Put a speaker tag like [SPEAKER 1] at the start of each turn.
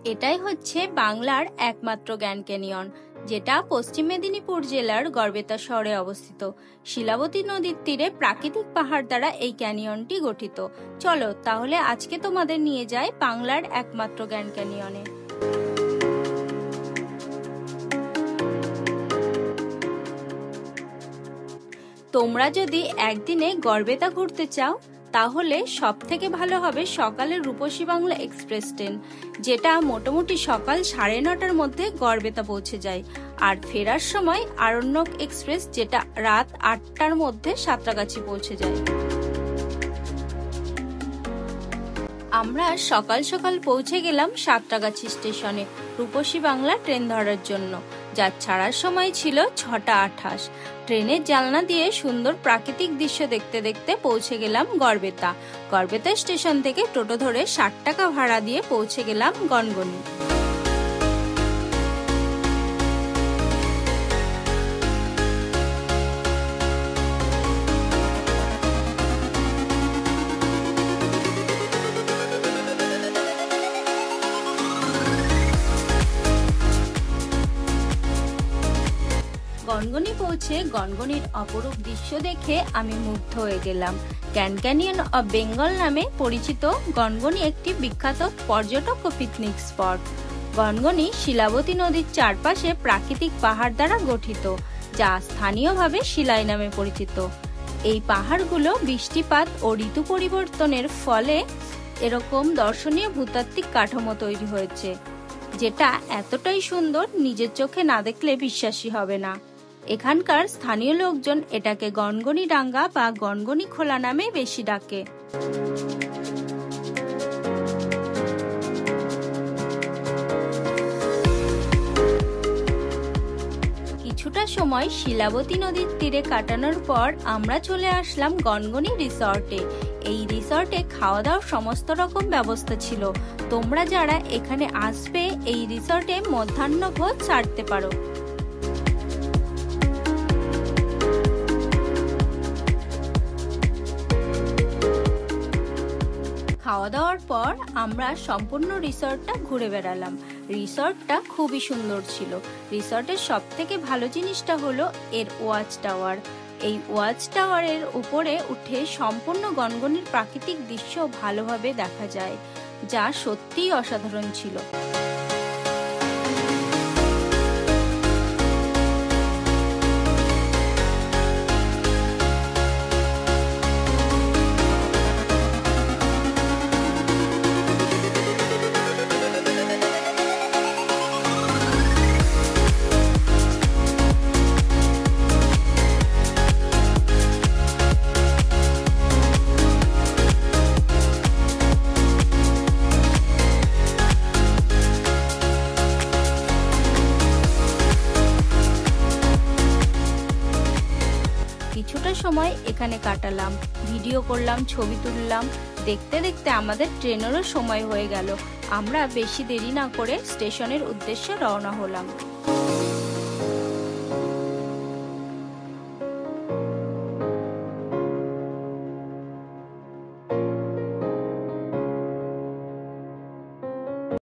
[SPEAKER 1] এটাই হচ্ছে বাংলার একমাত্র গ্র্যান্ড ক্যানিয়ন, যেটা পশ্চিম মেদিনীপুর জেলার গড়বেতা শহরে অবস্থিত। শিলাবতী নদীর তীরে প্রাকৃতিক পাহাড় দ্বারা এই ক্যানিয়নটি গঠিত। চলো তাহলে আজকে তোমাদের নিয়ে যাই বাংলার একমাত্র গ্র্যান্ড ক্যানিয়নে। তোমরা যদি একদিনে গড়বেতা ঘুরতে চাও তাহলে সব থেকে ভালো হবে সকালের রূপসী বাংলা এক্সপ্রেস ট্রেন, যেটা মোটামুটি সকাল 9:30টার মধ্যে গড়বেতা পৌঁছে যায়। আর ফেরার সময় আরণ্যক এক্সপ্রেস, যেটা রাত 8টার মধ্যে সাঁতরাগাছি পৌঁছে যায়। আমরা সকাল সকাল পৌঁছে গেলাম সাঁতরাগাছি স্টেশনে রূপসী বাংলা ট্রেন ধরার জন্য, যার ছাড়ার সময় ছিল 6:28। ট্রেনের জানলা দিয়ে সুন্দর প্রাকৃতিক দৃশ্য দেখতে দেখতে পৌঁছে গেলাম গড়বেতা। গড়বেতা স্টেশন থেকে টোটো ধরে 60 টাকা ভাড়া দিয়ে পৌঁছে গেলাম গনগনি। গনগনি পৌঁছে গনগনির অপরূপ দৃশ্য দেখে আমি মুগ্ধ হয়ে গেলাম। গ্র্যান্ড ক্যানিয়ন অফ বেঙ্গল নামে পরিচিত গনগনি একটি বিখ্যাত পর্যটক ও পিকনিক স্পট। গনগনি শিলাবতী নদীর চারপাশে প্রাকৃতিক পাহাড় দ্বারা গঠিত, যা স্থানীয়ভাবে শিলাই নামে পরিচিত। এই পাহাড়গুলো বৃষ্টিপাত ও ঋতু পরিবর্তনের ফলে এরকম দর্শনীয় ভূতাত্ত্বিক কাঠামো তৈরি হয়েছে, যেটা এতটাই সুন্দর নিজের চোখে না দেখলে বিশ্বাসই হবে না। এখানকার স্থানীয় লোকজন এটাকে গনগনি ডাঙ্গা বা গনগনি খোলা নামে বেশি ডাকে। কিছুটা সময় শিলাবতী নদীর তীরে কাটানোর পর আমরা চলে আসলাম গনগনি রিসর্টে। এই রিসর্টে খাওয়া দাওয়ার সমস্ত রকম ব্যবস্থা ছিল। তোমরা যারা এখানে আসবে এই রিসর্টে মধ্যাহ্নভোজ সারতে পারো। খাওয়া দাওয়ার পর আমরা সম্পূর্ণ রিসর্টটা ঘুরে বেড়ালাম। রিসর্টটা খুবই সুন্দর ছিল। রিসর্টের সব থেকে ভালো জিনিসটা হলো এর ওয়াচ টাওয়ার। এই ওয়াচ টাওয়ারের উপরে উঠে সম্পূর্ণ গনগনির প্রাকৃতিক দৃশ্য ভালোভাবে দেখা যায়, যা সত্যিই অসাধারণ ছিল। কিছুটা সময় এখানে কাটালাম, ভিডিও করলাম, ছবি তুললাম। দেখতে দেখতে আমাদের ট্রেনেরও সময় হয়ে গেল। আমরা বেশি দেরি না করে স্টেশনের উদ্দেশ্যে রওনা হলাম।